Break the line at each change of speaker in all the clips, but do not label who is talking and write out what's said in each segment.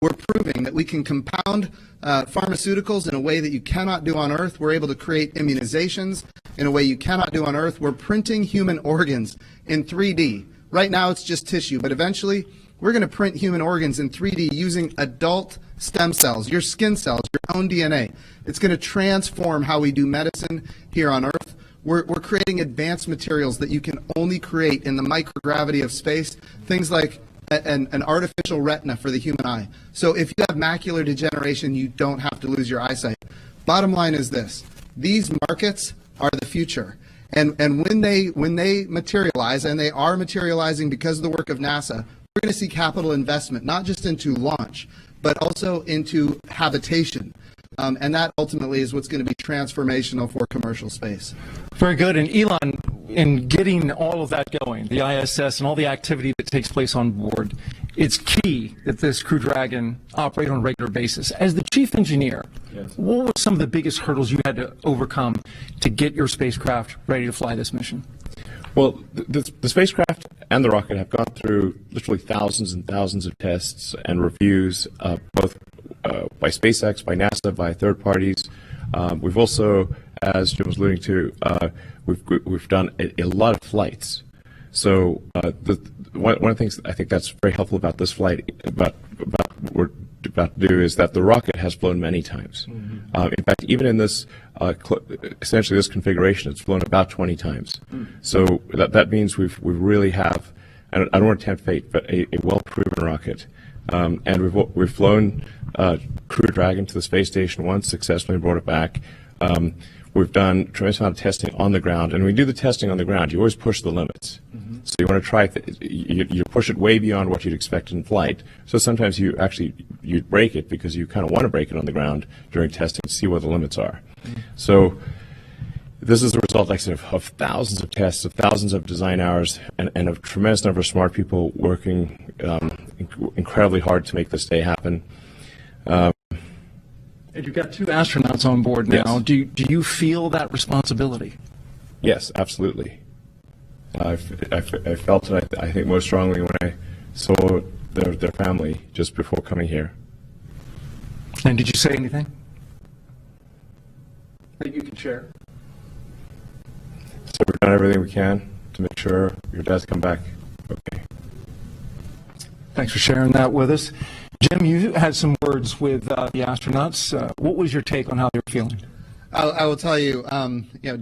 we're proving that we can compound pharmaceuticals in a way that you cannot do on Earth. We're able to create immunizations in a way you cannot do on Earth. We're printing human organs in 3D. Right now it's just tissue, but eventually we're going to print human organs in 3D using adult stem cells, your skin cells, your own DNA. It's going to transform how we do medicine here on Earth. We're creating advanced materials that you can only create in the microgravity of space, things like an artificial retina for the human eye. So if you have macular degeneration, you don't have to lose your eyesight. Bottom line is this: these markets are the future. And when they materialize, and they are materializing because of the work of NASA, we're going to see capital investment, not just into launch, but also into habitation. And that ultimately is what's going to be transformational for commercial space.
Very good. And Elon, in getting all of that going, the ISS and all the activity that takes place on board, it's key that this Crew Dragon operate on a regular basis. As the chief engineer, yes, what were some of the biggest hurdles you had to overcome to get your spacecraft ready to fly this mission?
Well, the spacecraft and the rocket have gone through literally thousands and thousands of tests and reviews, both by SpaceX, by NASA, by third parties. We've also, as Jim was alluding to, we've done a lot of flights. So one of the things I think that's very helpful about this flight, about what we're about to do, is that the rocket has flown many times. Mm-hmm. In fact, even in this, essentially this configuration, it's flown about 20 times. Mm. So that means we really have, I don't want to tempt fate, but a well-proven rocket. And we've flown Crew Dragon to the space station once, successfully brought it back. We've done a tremendous amount of testing on the ground, and when you do the testing on the ground, you always push the limits. Mm-hmm. So you want to try, you push it way beyond what you'd expect in flight. So sometimes you break it because you kind of want to break it on the ground during testing to see what the limits are. Mm-hmm. So this is the result, like I said, of thousands of tests, of thousands of design hours, and a tremendous number of smart people working incredibly hard to make this day happen.
And you've got 2 astronauts on board now.
Yes.
Do you feel that responsibility?
Yes, absolutely. I felt it, I think, most strongly when I saw their family just before coming here.
And did you say anything that you can share?
So we've done everything we can to make sure your dad's come back okay.
Thanks for sharing that with us. Jim, you had some words with the astronauts. What was your take on how they were feeling?
I will tell you,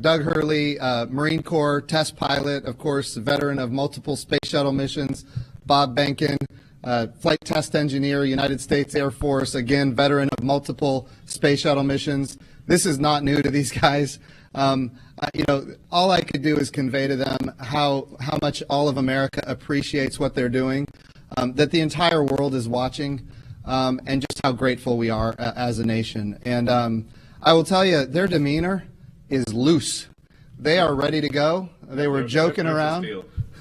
Doug Hurley, Marine Corps test pilot, of course, veteran of multiple space shuttle missions. Bob Behnken, flight test engineer, United States Air Force, again, veteran of multiple space shuttle missions. This is not new to these guys. All I could do is convey to them how much all of America appreciates what they're doing. That the entire world is watching, and just how grateful we are as a nation. And I will tell you, their demeanor is loose. They are ready to go. They were joking around.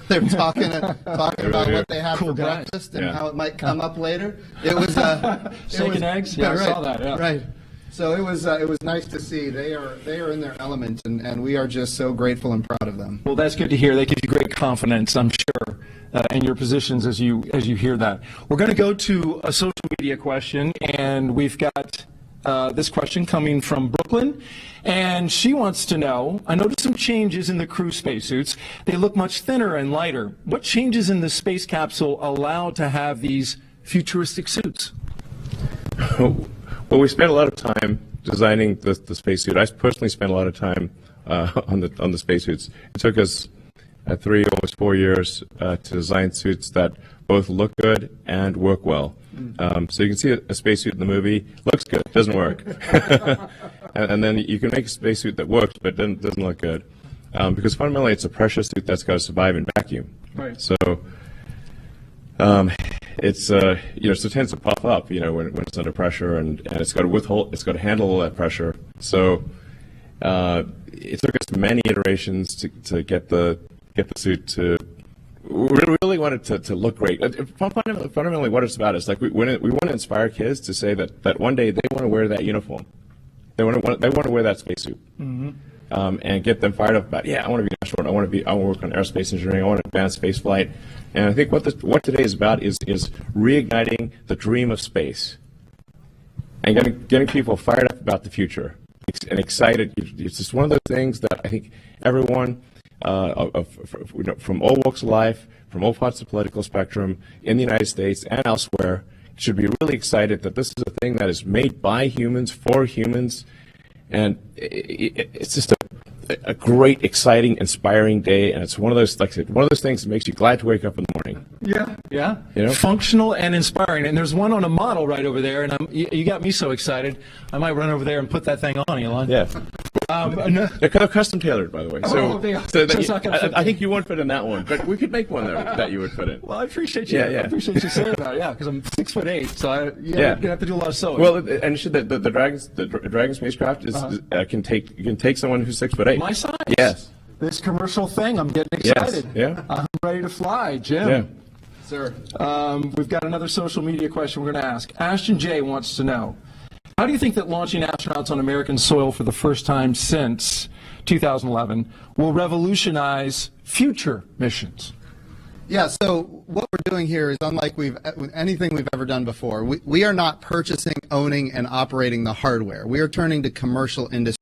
They're talking about what they have for breakfast and how it might come up later. It was
steak and eggs. Yeah,
right,
I saw that. Yeah.
Right. So it was nice to see. They are in their element, and we are just so grateful and proud of them.
Well, that's good to hear. They give you great confidence, I'm sure, in your positions as you hear that. We're going to go to a social media question, and we've got this question coming from Brooklyn, and she wants to know, I noticed some changes in the crew spacesuits. They look much thinner and lighter. What changes in the space capsule allow to have these futuristic suits?
Well, we spent a lot of time designing the spacesuit. I personally spent a lot of time on the spacesuits. It took us 3, almost 4 years to design suits that both look good and work well. So you can see a spacesuit in the movie, looks good, doesn't work. and then you can make a spacesuit that works but doesn't look good. Because fundamentally it's a pressure suit that's got to survive in vacuum.
Right.
So it's it tends to puff up, when it's under pressure, and it's got to handle all that pressure. So it took us many iterations to get the suit to. We really wanted to look great. Fundamentally, what it's about is like we want to inspire kids to say that one day they want to wear that uniform. They want to wear that spacesuit. Mm-hmm. and get them fired up about, yeah, I want to be an astronaut, I want to work on aerospace engineering, I want to advance space flight. And I think what today is about is reigniting the dream of space and getting people fired up about the future and excited. It's just one of those things that I think everyone from all walks of life, from all parts of the political spectrum in the United States and elsewhere should be really excited that this is a thing that is made by humans, for humans, and it's just a great, exciting, inspiring day, and it's one of those, like I said, one of those things that makes you glad to wake up in the morning.
Yeah.
You know?
Functional and inspiring. And there's one on a model right over there, and you got me so excited. I might run over there and put that thing on, Elon.
Yeah. They're kind of custom tailored, by the way. I think you won't fit in that one, but we could make one that you would fit in.
Well, I appreciate you.
Yeah.
I appreciate you saying that. Yeah, because I'm 6'8", so you're gonna have to do a lot of sewing.
Well, and the Dragon spacecraft can take someone who's 6'8".
My size.
Yes.
This commercial thing, I'm getting excited.
Yes. Yeah.
I'm ready to fly, Jim.
Yeah.
Sir.
We've got another social media question we're going to ask. Ashton J. wants to know, how do you think that launching astronauts on American soil for the first time since 2011 will revolutionize future missions?
Yeah, so what we're doing here is unlike anything we've ever done before. We are not purchasing, owning, and operating the hardware. We are turning to commercial industry